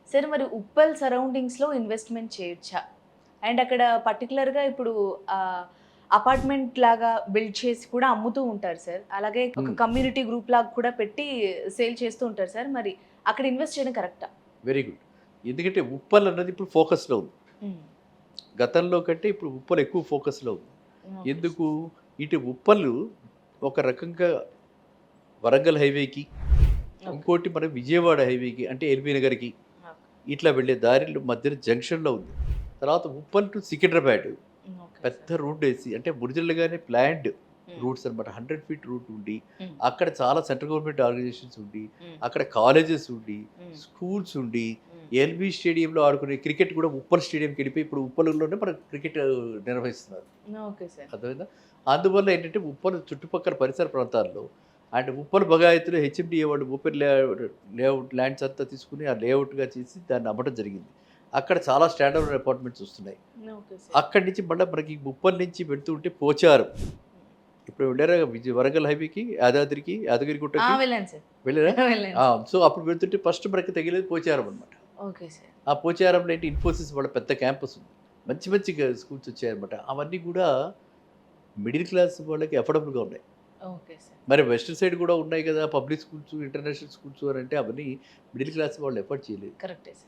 సరే మరి ఉప్పల్ సరౌండింగ్స్‌లో ఇన్వెస్ట్‌మెంట్ చేయొచ్చా? అండ్ అక్కడ పర్టిక్యులర్‌గా ఇప్పుడు అపార్ట్‌మెంట్ లాగా బిల్డ్ చేసి కూడా అమ్ముతూ ఉంటారు సార్. అలాగే ఒక హ్మ్. కమ్యూనిటీ గ్రూప్ లాగా కూడా పెట్టి సేల్ చేస్తూ ఉంటారు సార్. మరి అక్కడ ఇన్వెస్ట్ చేయడం కరెక్టా? Very good. ఎందుకంటే ఉప్పల్ అన్నది ఇప్పుడు ఫోకస్‌లో ఉంది. హ్మ్. గతంలో కంటే ఇప్పుడు ఉప్పల్ ఎక్కువ ఫోకస్‌లో ఉంది. Okay sir. ఎందుకు? ఇటు ఉప్పలు ఒక రకంగా వరంగల్ హైవేకి, ఓకే. ఇంకోటి మన విజయవాడ హైవేకి అంటే ఎల్బీ నగర్‌కి ఓకే. ఇట్లా వెళ్ళే దారిలో మధ్యన జంక్షన్‌లో ఉంది. తర్వాత ఉప్పల్ టు సికింద్రాబాద్ ఓకే పెద్ద సార్. రోడ్డేసి అంటే ఒరిజినల్‌గానే ప్లాన్డ్ హ్మ్. రూట్స్ అన్నమాట. 100 ఫీట్ రూట్ ఉండి, హ్మ్. అక్కడ చాలా సెంట్రల్ గవర్నమెంట్ ఆర్గనైజేషన్స్ ఉండి, హ్మ్. అక్కడ కాలేజెస్ ఉండి, హ్మ్. స్కూల్స్ ఉండి, హ్మ్. ఎల్బీ స్టేడియంలో ఆడుకునే క్రికెట్ కూడా ఉప్పల్ స్టేడియంకి వెళ్ళిపోయి ఇప్పుడు ఉప్పల్‌లోనే మనకు క్రికెట్ నిర్వహిస్తున్నారు. Okay sir. అర్థమైందా? అందువల్ల ఏంటంటే ఉప్పల్ చుట్టుపక్కల పరిసర ప్రాంతాల్లో అండ్ ఉప్పల్ బగాయత్తులో హెచ్ఎండిఏ వాళ్ళు ఓపెన్ లేఅవుట్ ల్యాండ్స్ అంతా తీసుకొని ఆ లేఅవుట్‌గా చేసి దాన్ని అమ్మటం జరిగింది. అక్కడ చాలా స్టాండర్డ్ అలోన్ అపార్ట్మెంట్స్ వస్తున్నాయి. Okay sir. అక్కడి నుంచి మళ్ళా మనకి ఉప్పల్ నుంచి వెళ్తూ ఉంటే పోచారం. ఇప్పుడు వెళ్ళారా వరంగల్ హైవేకి, యాదాద్రికి, యాదగిరిగుట్టకి వెళ్ళాను సార్. వెళ్ళారా? వెళ్ళాను ఆ! సార్. సో, అప్పుడు వెళ్తుంటే ఫస్ట్ మనకి తగిలేది పోచారం అనమాట. Okay sir. ఆ పోచారంలో ఏంటి ఇన్ఫోసిస్ వాళ్ళ పెద్ద క్యాంపస్ ఉంది. మంచి మంచి స్కూల్స్ వచ్చాయన్నమాట. అవన్నీ కూడా మిడిల్ క్లాస్ వాళ్ళకి అఫోర్డబుల్‌గా ఉన్నాయి. Okay sir. మరి వెస్ట్ సైడ్ కూడా ఉన్నాయి కదా! పబ్లిక్ స్కూల్స్, ఇంటర్నేషనల్ స్కూల్స్ అని అంటే అవన్నీ మిడిల్ క్లాస్ వాళ్ళు ఎఫోర్డ్ చేయలేరు. కరెక్టే సార్.